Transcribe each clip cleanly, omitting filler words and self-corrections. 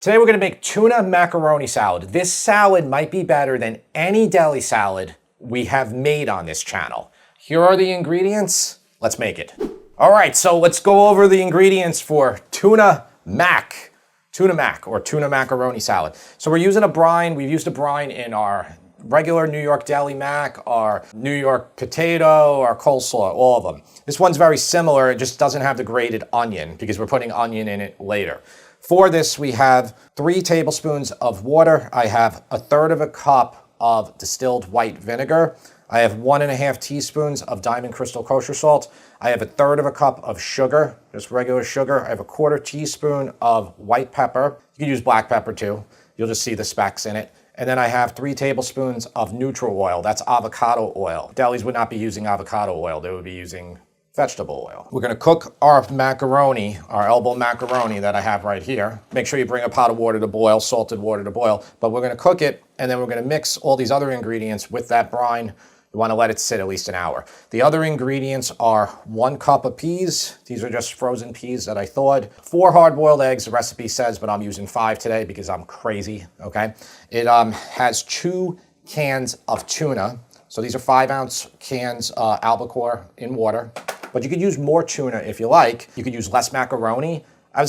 Today we're going to make tuna macaroni salad. This salad might be better than any deli salad we have made on this channel. Here are the ingredients. Let's make it. All right, so let's go over the ingredients for tuna mac or tuna macaroni salad. So we're using a brine. We've used a brine in our regular New York deli mac, our New York potato, our coleslaw, all of them. This one's very similar. It just doesn't have the grated onion because we're putting onion in it later. For this, we have 3 tablespoons of water. I have 1/3 cup of distilled white vinegar. I have 1.5 teaspoons of diamond crystal kosher salt. I have 1/3 cup of sugar, just regular sugar. I have 1/4 teaspoon of white pepper. You can use black pepper too. You'll just see the specks in it. And then I have 3 tablespoons of neutral oil. That's avocado oil. Delis would not be using avocado oil. They would be using vegetable oil. We're gonna cook our macaroni, our elbow macaroni that I have right here. Make sure you bring a pot of water to boil, salted water to boil, but we're gonna cook it and then we're gonna mix all these other ingredients with that brine. You wanna let it sit at least an hour. The other ingredients are 1 cup of peas. These are just frozen peas that I thawed. 4 hard-boiled eggs, the recipe says, but I'm using 5 today because I'm crazy, okay? It has 2 cans of tuna. So these are 5-ounce cans, albacore in water. But you could use more tuna if you like. You could use less macaroni. I'm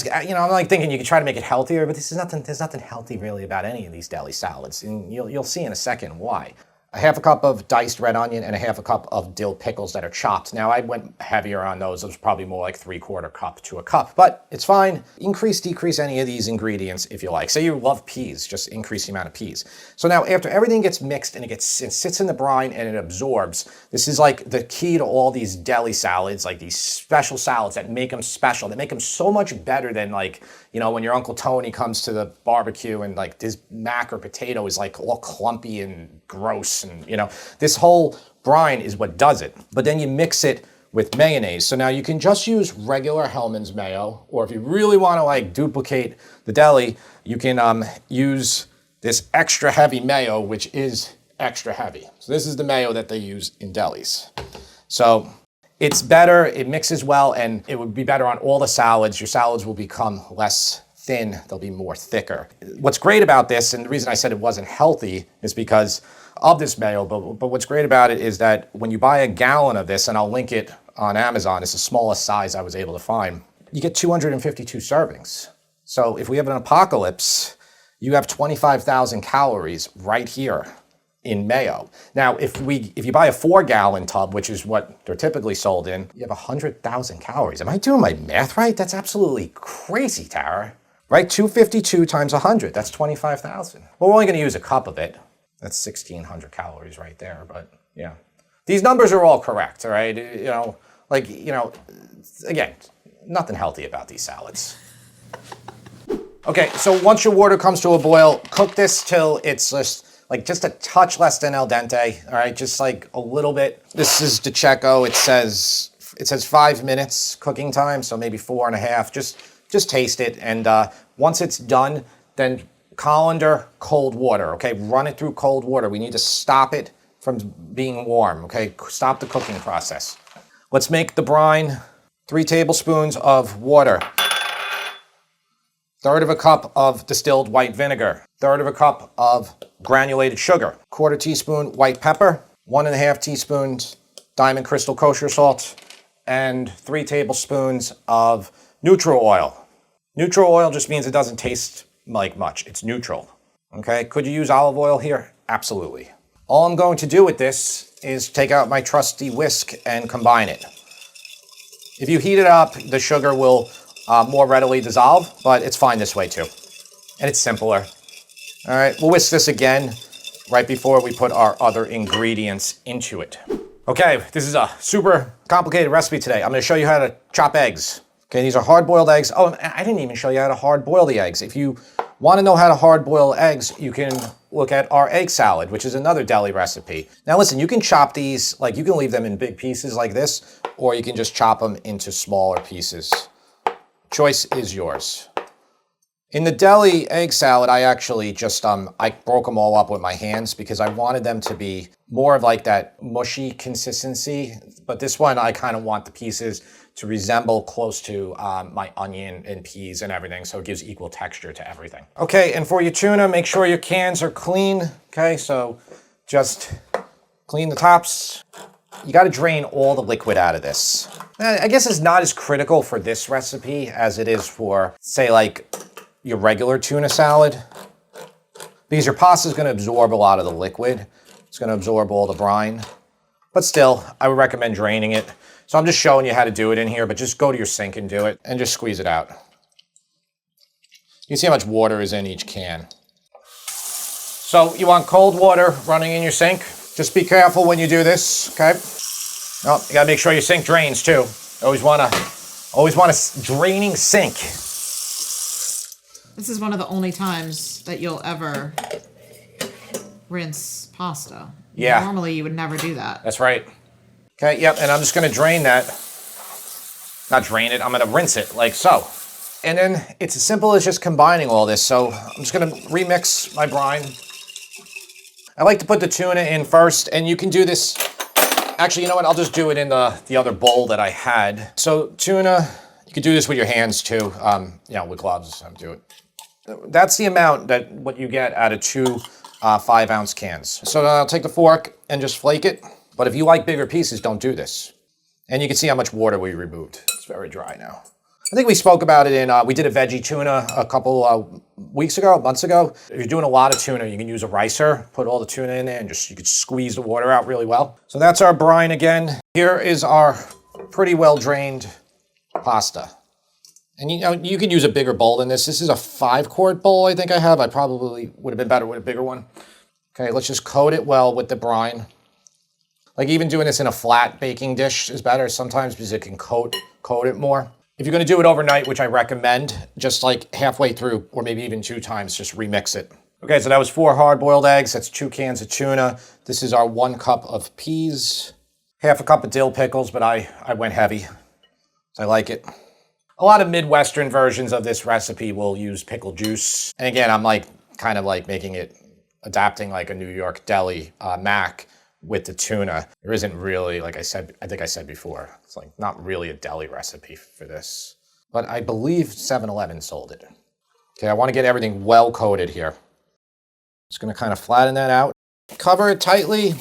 like thinking you could try to make it healthier, but there's nothing healthy really about any of these deli salads. And you'll see in a second why. 1/2 cup of diced red onion and 1/2 cup of dill pickles that are chopped. Now I went heavier on those. It was probably more like 3/4 cup to a cup, but it's fine. Increase, decrease any of these ingredients if you like. Say you love peas, just increase the amount of peas. So now after everything gets mixed and it sits in the brine and it absorbs, this is like the key to all these deli salads, like these special salads that make them special, that make them so much better than like, when your Uncle Tony comes to the barbecue and like this mac or potato is like all clumpy and gross. And this whole brine is what does it. But then you mix it with mayonnaise. So now you can just use regular Hellmann's mayo, or if you really want to like duplicate the deli, you can use this extra heavy mayo, which is extra heavy. So this is the mayo that they use in delis. So it's better, it mixes well, and it would be better on all the salads. Your salads will become less thin, they'll be more thicker. What's great about this, and the reason I said it wasn't healthy, is because of this mayo, but what's great about it is that when you buy a gallon of this, and I'll link it on Amazon, it's the smallest size I was able to find, you get 252 servings. So if we have an apocalypse, you have 25,000 calories right here in mayo. Now, if you buy a 4-gallon tub, which is what they're typically sold in, you have 100,000 calories. Am I doing my math right? That's absolutely crazy, Tara. Right? 252 times 100, that's 25,000. Well, we're only gonna use a cup of it. That's 1,600 calories right there, but yeah. These numbers are all correct, all right? Again, nothing healthy about these salads. Okay, so once your water comes to a boil, cook this till it's just a touch less than al dente, all right? Just like a little bit. This is DiCecco. It says 5 minutes cooking time, so maybe 4.5. Just taste it, and once it's done, then colander cold water, okay? Run it through cold water. We need to stop it from being warm, okay? Stop the cooking process. Let's make the brine. 3 tablespoons of water. 1/3 cup of distilled white vinegar. 1/3 cup of granulated sugar. 1/4 teaspoon white pepper. 1.5 teaspoons diamond crystal kosher salt. And 3 tablespoons of neutral oil. Neutral oil just means it doesn't taste like much. It's neutral, okay? Could you use olive oil here? Absolutely. All I'm going to do with this is take out my trusty whisk and combine it. If you heat it up, the sugar will more readily dissolve, but it's fine this way too. And it's simpler. All right, we'll whisk this again right before we put our other ingredients into it. Okay, this is a super complicated recipe today. I'm gonna show you how to chop eggs. Okay, these are hard-boiled eggs. Oh, I didn't even show you how to hard-boil the eggs. If you want to know how to hard-boil eggs, you can look at our egg salad, which is another deli recipe. Now listen, you can chop these, like you can leave them in big pieces like this, or you can just chop them into smaller pieces. Choice is yours. In the deli egg salad, I actually just, I broke them all up with my hands because I wanted them to be more of like that mushy consistency. But this one, I kind of want the pieces to resemble close to my onion and peas and everything, so it gives equal texture to everything. Okay, and for your tuna, make sure your cans are clean. Okay, so just clean the tops. You got to drain all the liquid out of this. I guess it's not as critical for this recipe as it is for, say, like your regular tuna salad, because your pasta is going to absorb a lot of the liquid. It's going to absorb all the brine. But still, I would recommend draining it. So I'm just showing you how to do it in here, but just go to your sink and do it, and just squeeze it out. You see how much water is in each can. So you want cold water running in your sink. Just be careful when you do this, okay? Oh, you gotta make sure your sink drains too. Always want a draining sink. This is one of the only times that you'll ever rinse pasta. Yeah. Normally you would never do that. That's right. Okay, yep, and I'm just gonna drain that. Not drain it, I'm gonna rinse it like so. And then it's as simple as just combining all this. So I'm just gonna remix my brine. I like to put the tuna in first, and you can do this. Actually, you know what? I'll just do it in the other bowl that I had. So tuna, you could do this with your hands too. With gloves, do it. That's the amount that what you get out of two 5-ounce cans. So I'll take the fork and just flake it. But if you like bigger pieces, don't do this. And you can see how much water we removed. It's very dry now. I think we spoke about it in, we did a veggie tuna a couple months ago. If you're doing a lot of tuna, you can use a ricer, put all the tuna in there, and you could squeeze the water out really well. So that's our brine again. Here is our pretty well drained pasta. And you could use a bigger bowl than this. This is a 5-quart bowl I think I have. I probably would have been better with a bigger one. Okay, let's just coat it well with the brine. Like even doing this in a flat baking dish is better sometimes because it can coat it more. If you're gonna do it overnight, which I recommend, just like halfway through, or maybe even 2 times, just remix it. Okay, so that was 4 hard-boiled eggs. That's 2 cans of tuna. This is our 1 cup of peas, half a cup of dill pickles, but I went heavy, so I like it. A lot of Midwestern versions of this recipe will use pickle juice. And again, I'm kind of making it, adapting like a New York deli mac with the tuna. There isn't really, like I think I said before, it's like not really a deli recipe for this. But I believe 7-Eleven sold it. Okay, I want to get everything well coated here. Just gonna kind of flatten that out. Cover it tightly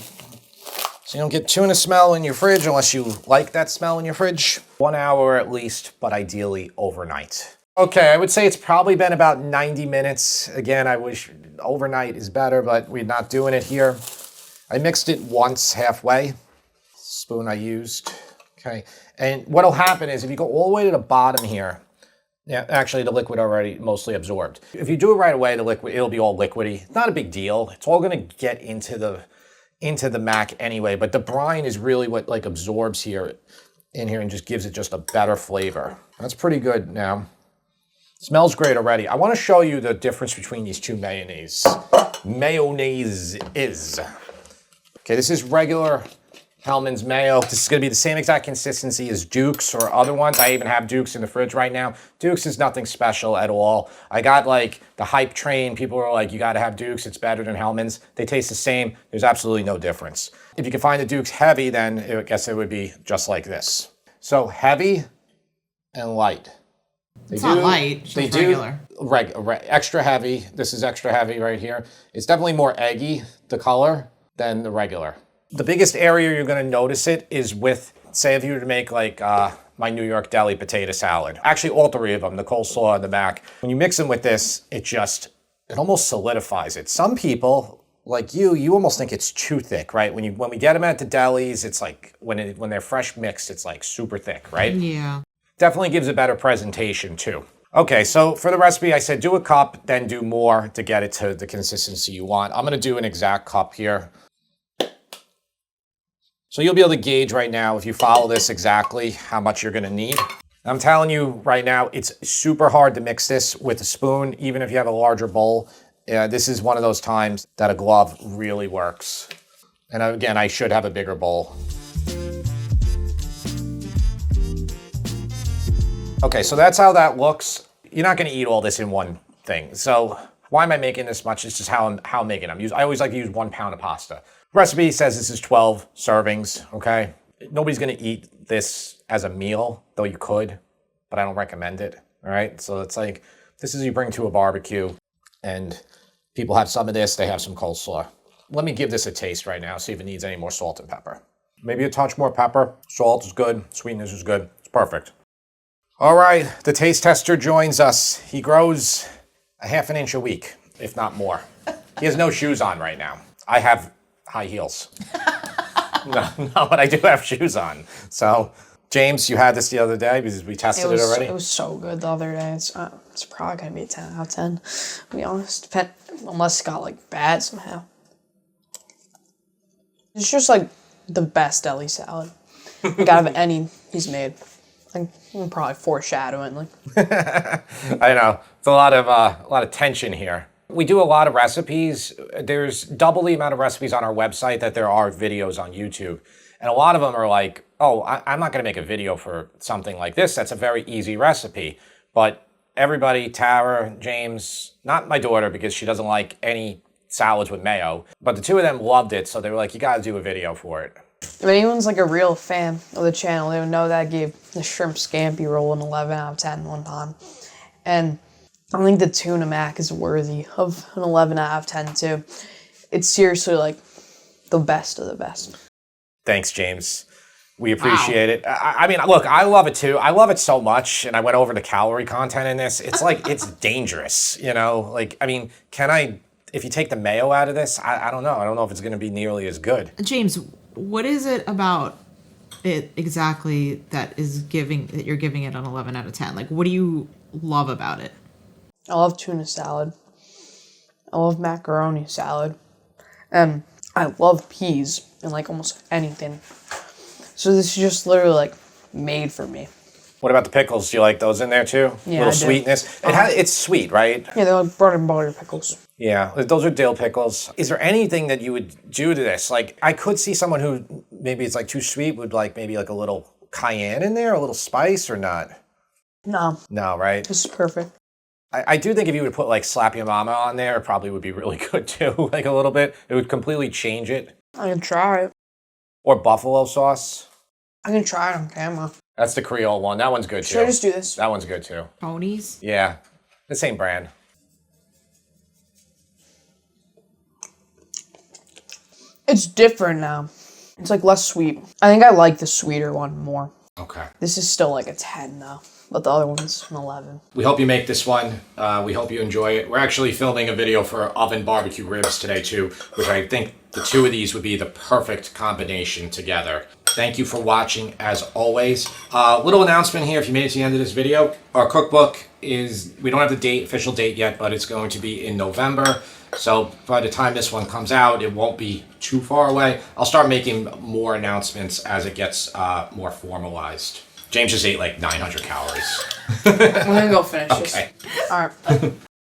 so you don't get tuna smell in your fridge unless you like that smell in your fridge. 1 hour at least, but ideally overnight. Okay, I would say it's probably been about 90 minutes. Again, I wish overnight is better, but we're not doing it here. I mixed it once halfway, spoon I used, okay. And what'll happen is if you go all the way to the bottom here, yeah, actually the liquid already mostly absorbed. If you do it right away, the liquid, it'll be all liquidy. Not a big deal. It's all gonna get into the mac anyway, but the brine is really what absorbs in here and just gives it just a better flavor. That's pretty good now. Smells great already. I wanna show you the difference between these two mayonnaise. Mayonnaise is. Okay, this is regular Hellmann's mayo. This is gonna be the same exact consistency as Duke's or other ones. I even have Duke's in the fridge right now. Duke's is nothing special at all. I got the hype train. People are like, you gotta have Duke's, it's better than Hellmann's. They taste the same. There's absolutely no difference. If you can find the Duke's heavy, then I guess it would be just like this. So heavy and light. It's not light, it's just regular. Extra heavy. This is extra heavy right here. It's definitely more eggy, the color, than the regular. The biggest area you're gonna notice it is with, say if you were to make my New York deli potato salad. Actually, all 3 of them, the coleslaw and the mac. When you mix them with this, it almost solidifies it. Some people, like you almost think it's too thick, right? When we get them at the delis, it's like, when they're fresh mixed, it's like super thick, right? Yeah. Definitely gives a better presentation too. Okay, so for the recipe, I said do a cup, then do more to get it to the consistency you want. I'm gonna do an exact cup here. So you'll be able to gauge right now, if you follow this exactly, how much you're gonna need. I'm telling you right now, it's super hard to mix this with a spoon, even if you have a larger bowl. This is one of those times that a glove really works. And again, I should have a bigger bowl. Okay, so that's how that looks. You're not gonna eat all this in one thing. So why am I making this much? It's just how I'm making it. I always like to use 1 pound of pasta. Recipe says this is 12 servings, okay? Nobody's gonna eat this as a meal, though you could, but I don't recommend it, all right? So it's like, this is you bring to a barbecue and people have some of this, they have some coleslaw. Let me give this a taste right now, see if it needs any more salt and pepper. Maybe a touch more pepper. Salt is good, sweetness is good, it's perfect. All right, the taste tester joins us. He grows a ½ inch a week, if not more. He has no shoes on right now. I have high heels. No, but I do have shoes on. So, James, you had this the other day because we tested it already? It was so good the other day. It's probably going to be a 10 out of 10, to be honest. Unless it got, like, bad somehow. It's just, like, the best deli salad. Like, out of any he's made. Like, I'm probably foreshadowing. Like. I know. It's a lot of tension here. We do a lot of recipes. There's double the amount of recipes on our website that there are videos on YouTube. And a lot of them are like, oh, I'm not going to make a video for something like this. That's a very easy recipe. But everybody, Tara, James, not my daughter because she doesn't like any salads with mayo, but the two of them loved it. So they were like, you got to do a video for it. If anyone's like a real fan of the channel, they would know that I gave the shrimp scampi roll an 11 out of 10 one time. And I think the tuna mac is worthy of an 11 out of 10 too. It's seriously like the best of the best. Thanks, James. We appreciate it. I mean, look, I love it too. I love it so much. And I went over the calorie content in this. It's like, it's dangerous, you know? Like, I mean, if you take the mayo out of this, I don't know. I don't know if it's going to be nearly as good. James, what is it about it exactly that you're giving it an 11 out of 10? Like, what do you love about it? I love tuna salad. I love macaroni salad. And I love peas and like almost anything. So this is just literally like made for me. What about the pickles? Do you like those in there too? Yeah, Little sweetness. It's sweet, right? Yeah, they're like bread and butter pickles. Yeah, those are dill pickles. Is there anything that you would do to this? Like, I could see someone who maybe it's like too sweet would like maybe like a little cayenne in there, a little spice or not? No. No, right? This is perfect. I do think if you would put like Slap Your Mama on there, it probably would be really good too, like a little bit. It would completely change it. I can try it. Or buffalo sauce. I can try it on camera. That's the Creole one. That one's good too. Should I just do this? That one's good too. Ponies? Yeah, the same brand. It's different now. It's like less sweet. I think I like the sweeter one more. Okay. This is still like a 10 though, but the other one's an 11. We hope you make this one. We hope you enjoy it. We're actually filming a video for oven barbecue ribs today too, which I think the two of these would be the perfect combination together. Thank you for watching as always. Little announcement here if you made it to the end of this video. Our cookbook is, we don't have the official date yet, but it's going to be in November. So by the time this one comes out, it won't be too far away. I'll start making more announcements as it gets more formalized. James just ate like 900 calories. I'm gonna go finish this. Okay. All right.